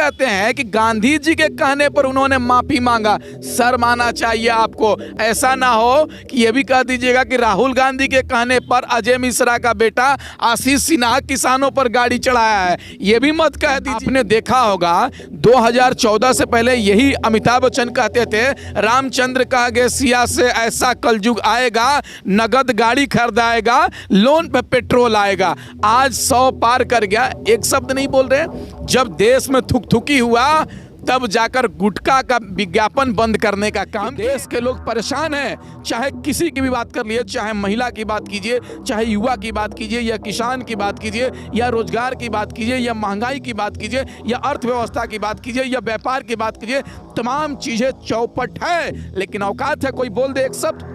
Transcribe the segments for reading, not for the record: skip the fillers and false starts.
कहते हैं कि गांधी जी के कहने पर उन्होंने माफी मांगा। शर्म आना चाहिए आपको। ऐसा ना हो कि ये भी कह दीजिएगा कि राहुल गांधी के कहने पर अजय मिश्रा का बेटा आशीष सिन्हा किसानों पर गाड़ी चढ़ाया है, ये भी मत कह दीजिए। आपने देखा होगा 2014 से पहले यही अमिताभ बच्चन कहते थे, रामचंद्र कह गए सिया से ऐसा कलयुग आएगा, नगद गाड़ी खरीदाएगा, लोन पे पेट्रोल आएगा। आज 100 पार कर गया, एक शब्द नहीं बोल रहे। जब देश में थुकथुकी हुआ तब जाकर गुटखा का विज्ञापन बंद करने का काम। देश के लोग परेशान हैं, चाहे किसी की भी बात कर लिए, चाहे महिला की बात कीजिए, चाहे युवा की बात कीजिए, या किसान की बात कीजिए, या रोजगार की बात कीजिए, या महंगाई की बात कीजिए, या अर्थव्यवस्था की बात कीजिए, या व्यापार की बात कीजिए। तमाम चीजें चौपट है, लेकिन औकात है कोई बोल दे एक शब्द।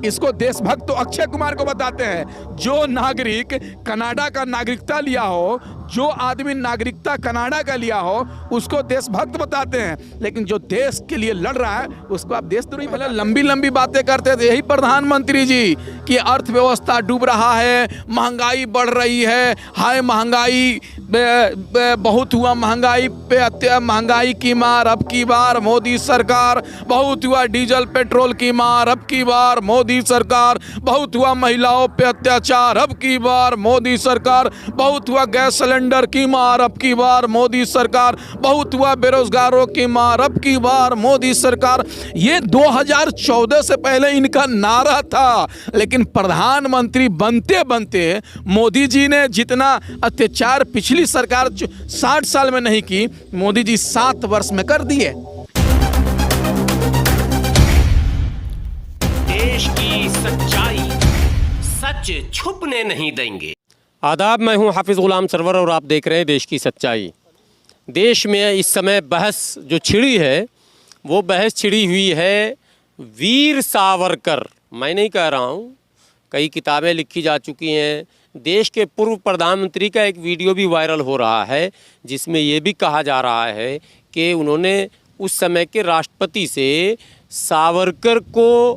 इसको देशभक्त तो अक्षय कुमार को बताते हैं। जो नागरिक कनाडा का नागरिकता लिया हो, जो आदमी नागरिकता कनाडा का लिया हो, उसको देशभक्त बताते हैं। लेकिन जो देश के लिए लड़ रहा है उसको आप देशद्रोही। पहले लंबी लंबी बातें करते थे यही प्रधानमंत्री जी कि अर्थव्यवस्था डूब रहा है, महंगाई बढ़ रही है, हाय महंगाई बहुत हुआ, महंगाई पे महंगाई की मार अब की बार मोदी सरकार, बहुत हुआ डीजल पेट्रोल की मार अब की बार मोदी सरकार, बहुत हुआ महिलाओं पे अत्याचार अब की बार मोदी सरकार, बहुत हुआ गैस सिलेंडर की मार अब की बार मोदी सरकार, बहुत हुआ बेरोजगारों की मार अब की बार मोदी सरकार। ये 2014 से पहले इनका नारा था। लेकिन प्रधानमंत्री बनते बनते मोदी जी ने जितना अत्याचार पिछली सरकार 60 साल में नहीं की, मोदी जी 7 वर्ष में कर दिए। देश की सच्चाई सच छुपने नहीं देंगे। आदाब, मैं हूं हाफिज़ गुलाम सरवर और आप देख रहे हैं देश की सच्चाई। देश में इस समय बहस जो छिड़ी है वो बहस छिड़ी हुई है वीर सावरकर। मैं नहीं कह रहा हूं, कई किताबें लिखी जा चुकी हैं। देश के पूर्व प्रधानमंत्री का एक वीडियो भी वायरल हो रहा है जिसमें ये भी कहा जा रहा है कि उन्होंने उस समय के राष्ट्रपति से सावरकर को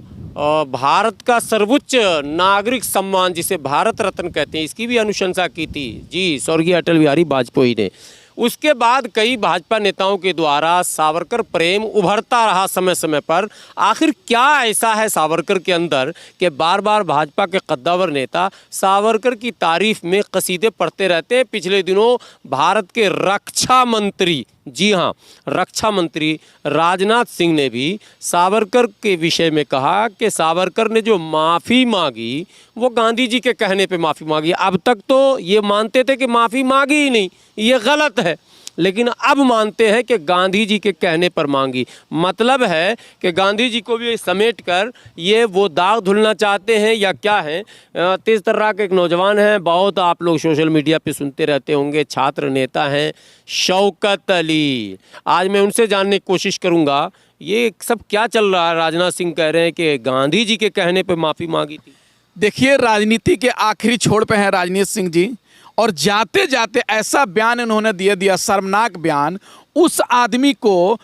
भारत का सर्वोच्च नागरिक सम्मान जिसे भारत रत्न कहते हैं इसकी भी अनुशंसा की थी जी, स्वर्गीय अटल बिहारी वाजपेयी ने। उसके बाद कई भाजपा नेताओं के द्वारा सावरकर प्रेम उभरता रहा समय समय पर। आखिर क्या ऐसा है सावरकर के अंदर कि बार बार भाजपा के कद्दावर नेता सावरकर की तारीफ में कसीदे पढ़ते रहते हैं। पिछले दिनों भारत के रक्षा मंत्री, जी हाँ, रक्षा मंत्री राजनाथ सिंह ने भी सावरकर के विषय में कहा कि सावरकर ने जो माफ़ी मांगी वो गांधी जी के कहने पे माफ़ी मांगी। अब तक तो ये मानते थे कि माफ़ी मांगी ही नहीं, ये गलत है, लेकिन अब मानते हैं कि गांधी जी के कहने पर मांगी। मतलब है कि गांधी जी को भी समेट कर ये वो दाग धुलना चाहते हैं या क्या है। तेज़ तर्राक एक नौजवान हैं, बहुत आप लोग सोशल मीडिया पे सुनते रहते होंगे, छात्र नेता हैं शौकत अली। आज मैं उनसे जानने की कोशिश करूँगा ये सब क्या चल रहा है। राजनाथ सिंह कह रहे हैं कि गांधी जी के कहने पर माफ़ी मांगी थी। देखिए, राजनीति के आखिरी छोर पे हैं राजनीत सिंह जी, और जाते जाते ऐसा बयान इन्होंने दिया, शर्मनाक बयान। उस आदमी को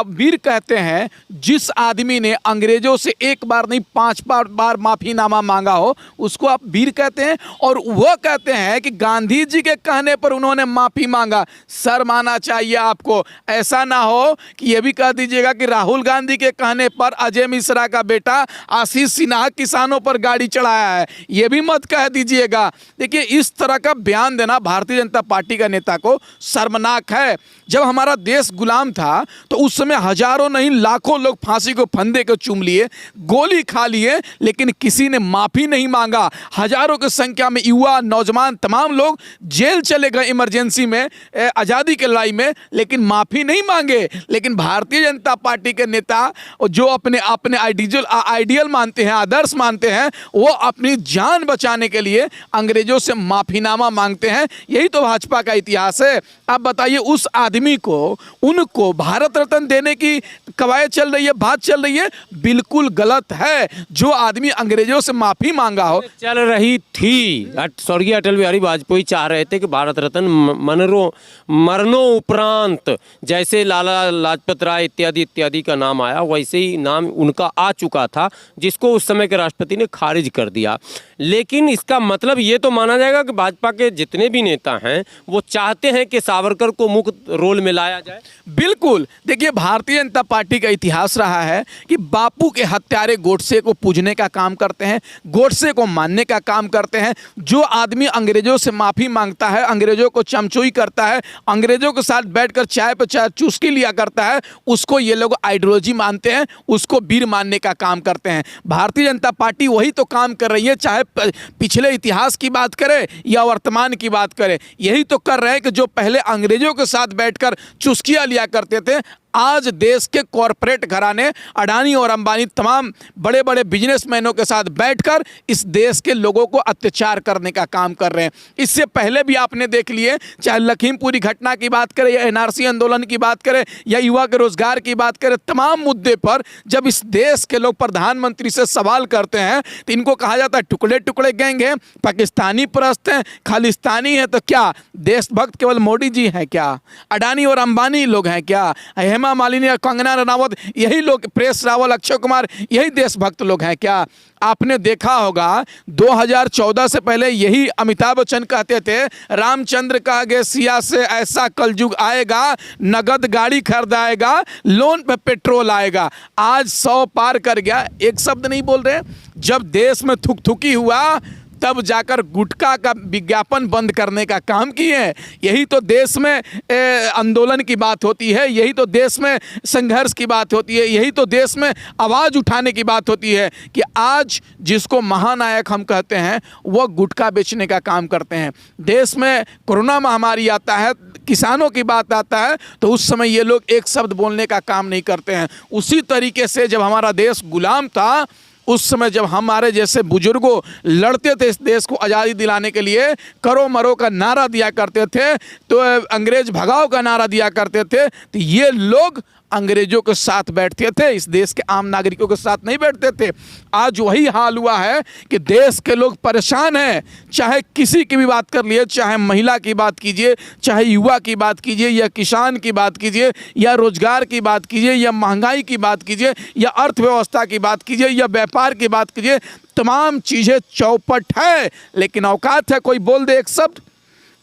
वीर कहते हैं जिस आदमी ने अंग्रेजों से एक बार नहीं 5 बार माफ़ीनामा मांगा हो, उसको आप वीर कहते हैं। और वह कहते हैं कि गांधी जी के कहने पर उन्होंने माफ़ी मांगा। शर्म आना चाहिए आपको। ऐसा ना हो कि ये भी कह दीजिएगा कि राहुल गांधी के कहने पर अजय मिश्रा का बेटा आशीष सिन्हा किसानों पर गाड़ी चढ़ाया है, ये भी मत कह दीजिएगा। देखिए, इस तरह का बयान देना भारतीय जनता पार्टी का नेता को शर्मनाक है। जब हमारा देश गुलाम था तो उस समय हजारों नहीं लाखों लोग फांसी को फंदे को चूम लिए, गोली खा लिए, लेकिन किसी ने माफ़ी नहीं मांगा। हजारों की संख्या में युवा, नौजवान, तमाम लोग जेल चले गए इमरजेंसी में, आज़ादी की लड़ाई में, लेकिन माफ़ी नहीं मांगे। लेकिन भारतीय जनता पार्टी के नेता जो अपने आइडियल मानते हैं, आदर्श मानते हैं, वो अपनी जान बचाने के लिए अंग्रेजों से माफ़ीनामा मांगते हैं। यही तो भाजपा का इतिहास है। आप बताइए, उस आदमी को, उनको भारत रत्न देने की कवायद चल रही है, बात चल रही है, बिल्कुल गलत है। जो आदमी अंग्रेजों से माफी मांगा हो, चल रही थी, स्वर्गीय अटल बिहारी वाजपेयी चाह रहे थे कि भारत रत्न मरनों उपरांत, जैसे लाला लाजपत राय इत्यादि इत्यादि का नाम आया, वैसे ही नाम उनका आ चुका था, जिसको उस समय के राष्ट्रपति ने खारिज कर दिया। लेकिन इसका मतलब ये तो माना जाएगा कि भाजपा के जितने भी नेता हैं वो चाहते हैं कि सावरकर को मुक्त रोल में लाया जाए? बिल्कुल। देखिए, भारतीय जनता पार्टी का इतिहास रहा है कि बापू के हत्यारे गोडसे को पूजने का काम करते हैं, गोडसे को मानने का काम करते हैं। जो आदमी अंग्रेजों से माफ़ी मांगता है, अंग्रेजों को चमचोई करता है, अंग्रेजों के साथ बैठकर चाय पे चाय चुस्की लिया करता है, उसको ये लोग आइडियोलॉजी मानते हैं, उसको वीर मानने का काम करते हैं। भारतीय जनता पार्टी वही तो काम कर रही है, चाहे पिछले इतिहास की बात करे या वर्तमान की बात करे। यही तो कर रहे हैं कि जो पहले अंग्रेजों के साथ बैठकर चुस्कियां लिया करते थे, आज देश के कॉरपोरेट घराने अडानी और अंबानी तमाम बड़े बड़े बिजनेसमैनों के साथ बैठकर इस देश के लोगों को अत्याचार करने का काम कर रहे हैं। इससे पहले भी आपने देख लिए, चाहे लखीमपुरी घटना की बात करें या एनआरसी आंदोलन की बात करें या युवा के रोजगार की बात करें, तमाम मुद्दे पर जब इस देश के लोग प्रधानमंत्री से सवाल करते हैं तो इनको कहा जाता है टुकड़े टुकड़े गैंग है, पाकिस्तानी परस्त हैं, खालिस्तानी है। तो क्या देशभक्त केवल मोदी जी हैं क्या? अडानी और अंबानी लोग हैं क्या? हेमा मालिनी और कंगना रनावत यही लोग, प्रेस रावल, अक्षय कुमार यही देशभक्त लोग हैं क्या? आपने देखा होगा 2014 से पहले यही अमिताभ बच्चन कहते थे, रामचंद्र का गे सिया से ऐसा कलयुग आएगा, नगद गाड़ी खरीदाएगा, लोन पे पेट्रोल आएगा। आज 100 पार कर गया, एक शब्द नहीं बोल रहे। जब देश में थुकथुकी हुआ तब जाकर गुटखा का विज्ञापन बंद करने का काम किए हैं। यही तो देश में आंदोलन की बात होती है, यही तो देश में संघर्ष की बात होती है, यही तो देश में आवाज़ उठाने की बात होती है कि आज जिसको महानायक हम कहते हैं वह गुटखा बेचने का काम करते हैं। देश में कोरोना महामारी आता है, किसानों की बात आता है, तो उस समय ये लोग एक शब्द बोलने का काम नहीं करते हैं। उसी तरीके से जब हमारा देश गुलाम था, उस समय जब हमारे जैसे बुजुर्गों लड़ते थे इस देश को आज़ादी दिलाने के लिए, करो मरो का नारा दिया करते थे, तो अंग्रेज भगाओ का नारा दिया करते थे, तो ये लोग अंग्रेजों के साथ बैठते थे, इस देश के आम नागरिकों के साथ नहीं बैठते थे। आज वही हाल हुआ है कि देश के लोग परेशान हैं। चाहे किसी की भी बात कर लिए, चाहे महिला की बात कीजिए, चाहे युवा की बात कीजिए, या किसान की बात कीजिए, या रोजगार की बात कीजिए, या महंगाई की बात कीजिए, या अर्थव्यवस्था की बात कीजिए, या व्यापार की बात कीजिए, तमाम चीज़ें चौपट है। लेकिन औकात है कोई बोल दे एक शब्द,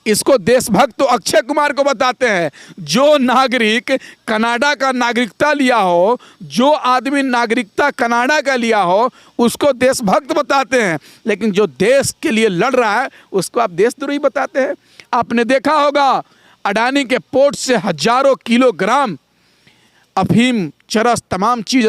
इसको देशभक्त तो अक्षय कुमार को बताते हैं। जो नागरिक कनाडा का नागरिकता लिया हो, जो आदमी नागरिकता कनाडा का लिया हो, उसको देशभक्त बताते हैं। लेकिन जो देश के लिए लड़ रहा है उसको आप देशद्रोही बताते हैं। आपने देखा होगा अडानी के पोर्ट से हजारों किलोग्राम अफीम, चरस, तमाम चीज़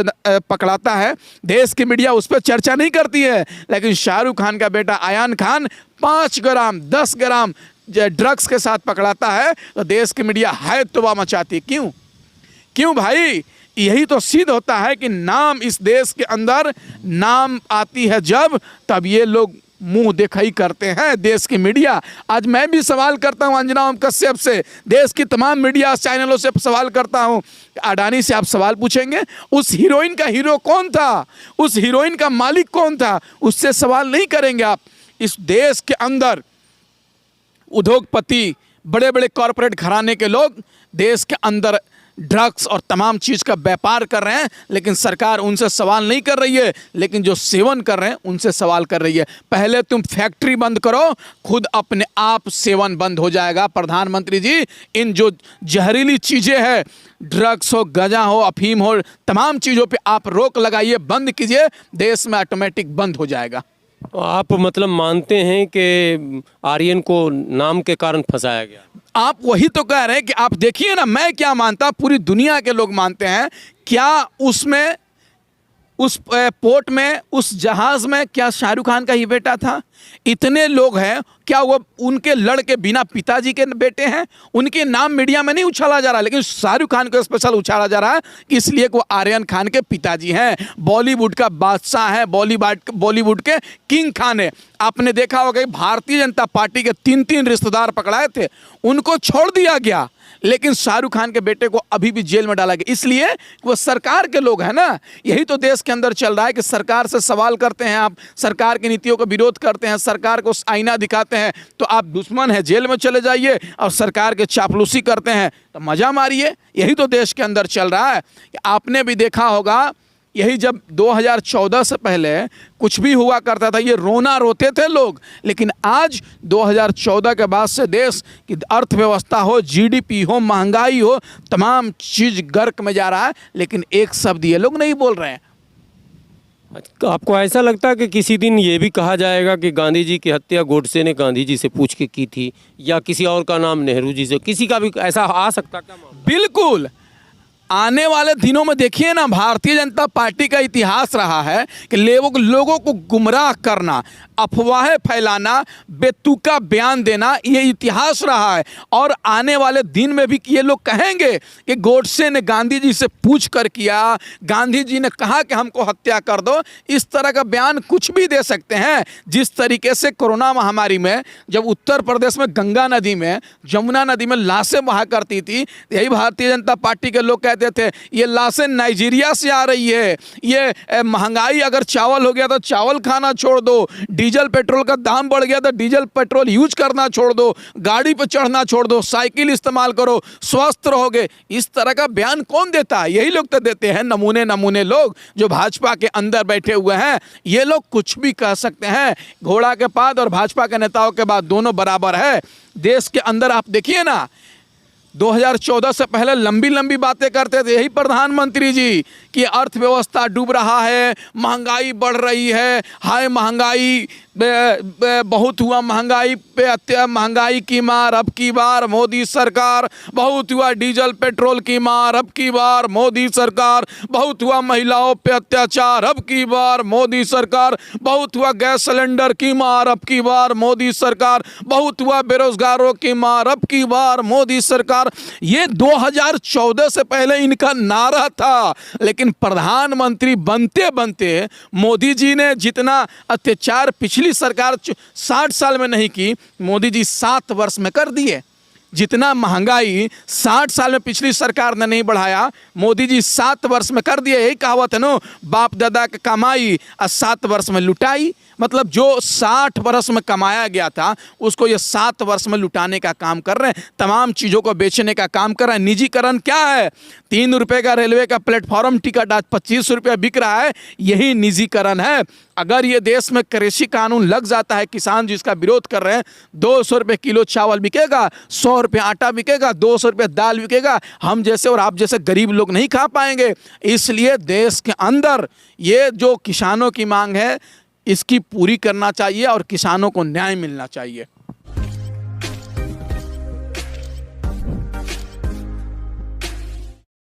पकड़ाता है। देश की मीडिया उस पर चर्चा नहीं करती है, लेकिन शाहरुख खान का बेटा आयान खान 5 ग्राम 10 ग्राम ड्रग्स के साथ पकड़ाता है तो देश की मीडिया है तौबा मचाती। क्यों भाई? यही तो सिद्ध होता है कि नाम इस देश के अंदर नाम आती है जब, तब ये लोग मुंह दिखाई करते हैं देश की मीडिया। आज मैं भी सवाल करता हूं अंजना ओम कश्यप से, देश की तमाम मीडिया चैनलों से सवाल करता हूं, अडानी से आप सवाल पूछेंगे उस हीरोइन का हीरो कौन था, उस हीरोइन का मालिक कौन था, उससे सवाल नहीं करेंगे आप। इस देश के अंदर उद्योगपति, बड़े बड़े कॉरपोरेट घराने के लोग देश के अंदर ड्रग्स और तमाम चीज़ का व्यापार कर रहे हैं, लेकिन सरकार उनसे सवाल नहीं कर रही है। लेकिन जो सेवन कर रहे हैं उनसे सवाल कर रही है। पहले तुम फैक्ट्री बंद करो, खुद अपने आप सेवन बंद हो जाएगा। प्रधानमंत्री जी, इन जो जहरीली चीज़ें हैं, ड्रग्स हो, गंजा हो, अफीम हो, तमाम चीज़ों पे आप रोक लगाइए, बंद कीजिए, देश में ऑटोमेटिक बंद हो जाएगा। तो आप मतलब मानते हैं कि आर्यन को नाम के कारण फंसाया गया? आप वही तो कह रहे हैं कि आप देखिए ना, मैं क्या मानता, पूरी दुनिया के लोग मानते हैं। क्या उसमें, उस पोर्ट में, उस जहाज में क्या शाहरुख खान का ही बेटा था? इतने लोग हैं, क्या वो उनके लड़के बिना पिताजी के बेटे हैं? उनके नाम मीडिया में नहीं उछाला जा रहा, लेकिन शाहरुख खान को स्पेशल उछाला जा रहा है कि इसलिए वो आर्यन खान के पिताजी हैं, बॉलीवुड का बादशाह है, बॉलीवुड के किंग खान है। आपने देखा होगा कि भारतीय जनता पार्टी के 3 रिश्तेदार पकड़ाए थे, उनको छोड़ दिया गया, लेकिन शाहरुख खान के बेटे को अभी भी जेल में डाला गया, इसलिए वो सरकार के लोग हैं ना। यही तो देश के अंदर चल रहा है कि सरकार से सवाल करते हैं आप, सरकार की नीतियों का विरोध करते हैं, सरकार को आईना दिखाते हैं तो आप दुश्मन हैं, जेल में चले जाइए, और सरकार के चापलूसी करते हैं तो मजा मारिए। यही तो देश के अंदर चल रहा है। कि आपने भी देखा होगा यही जब 2014 से पहले कुछ भी हुआ करता था ये रोना रोते थे लोग, लेकिन आज 2014 के बाद से देश की अर्थव्यवस्था हो, जीडीपी हो, महंगाई हो, तमाम चीज़ गर्क में जा रहा है, लेकिन एक शब्द ये लोग नहीं बोल रहे हैं। आपको ऐसा लगता है कि किसी दिन ये भी कहा जाएगा कि गांधी जी की हत्या गोडसे ने गांधी जी से पूछ के की थी, या किसी और का नाम नेहरू जी से, किसी का भी ऐसा आ सकता क्या मामला? बिल्कुल, आने वाले दिनों में देखिए ना, भारतीय जनता पार्टी का इतिहास रहा है कि लोगों को गुमराह करना, अफवाहें फैलाना, बेतुका बयान देना, ये इतिहास रहा है। और आने वाले दिन में भी ये लोग कहेंगे कि गोडसे ने गांधी जी से पूछ कर किया, गांधी जी ने कहा कि हमको हत्या कर दो, इस तरह का बयान कुछ भी दे सकते हैं। जिस तरीके से कोरोना महामारी में जब उत्तर प्रदेश में गंगा नदी में, जमुना नदी में लाशें बहा करती थी, यही भारतीय जनता पार्टी के लोग कहते थे ये लाशें नाइजीरिया से आ रही है, ये महंगाई, अगर चावल हो गया तो चावल खाना छोड़ दो, डीजल पेट्रोल का दाम बढ़ गया तो डीजल पेट्रोल यूज करना छोड़ दो, गाड़ी पर चढ़ना छोड़ दो, साइकिल इस्तेमाल करो, स्वस्थ रहोगे। इस तरह का बयान कौन देता है? यही लोग तो देते हैं, नमूने लोग जो भाजपा के अंदर बैठे हुए हैं। ये लोग कुछ भी कह सकते हैं, घोड़ा के पाद और भाजपा के नेताओं के बाद दोनों बराबर है। देश के अंदर आप देखिए ना, 2014 से पहले लंबी लंबी बातें करते थे यही प्रधानमंत्री जी कि अर्थव्यवस्था डूब रहा है, महंगाई बढ़ रही है, हाय महंगाई, बहुत हुआ महंगाई पे, महंगाई की मार अब की बार मोदी सरकार, बहुत हुआ डीजल पेट्रोल की मार अब की बार मोदी सरकार, बहुत हुआ महिलाओं पे अत्याचार अब की बार मोदी सरकार, बहुत हुआ गैस सिलेंडर की मार अब की बार मोदी सरकार, बहुत हुआ बेरोजगारों की मार अब की बार मोदी सरकार। ये 2014 से पहले इनका नारा था, लेकिन प्रधानमंत्री बनते बनते मोदी जी ने जितना अत्याचार पिछली सरकार 60 साल में नहीं की, मोदी जी 7 वर्ष में कर दिए। जितना महंगाई 60 साल में पिछली सरकार ने नहीं बढ़ाया, मोदी जी 7 वर्ष में कर दिए। यही कहावत है ना, बाप दादा की कमाई 7 वर्ष में लुटाई। मतलब जो 60 वर्ष में कमाया गया था उसको ये 7 वर्ष में लुटाने का काम कर रहे हैं, तमाम चीज़ों को बेचने का काम कर रहे हैं। निजीकरण क्या है? 3 रुपये का रेलवे का प्लेटफॉर्म टिकट आज 25 रुपये बिक रहा है, यही निजीकरण है। अगर ये देश में कृषि कानून लग जाता है, किसान जिसका विरोध कर रहे हैं, 200 रुपये किलो चावल बिकेगा, 100 रुपये आटा बिकेगा, 200 रुपये दाल बिकेगा, हम जैसे और आप जैसे गरीब लोग नहीं खा पाएंगे। इसलिए देश के अंदर ये जो किसानों की मांग है इसकी पूरी करना चाहिए और किसानों को न्याय मिलना चाहिए।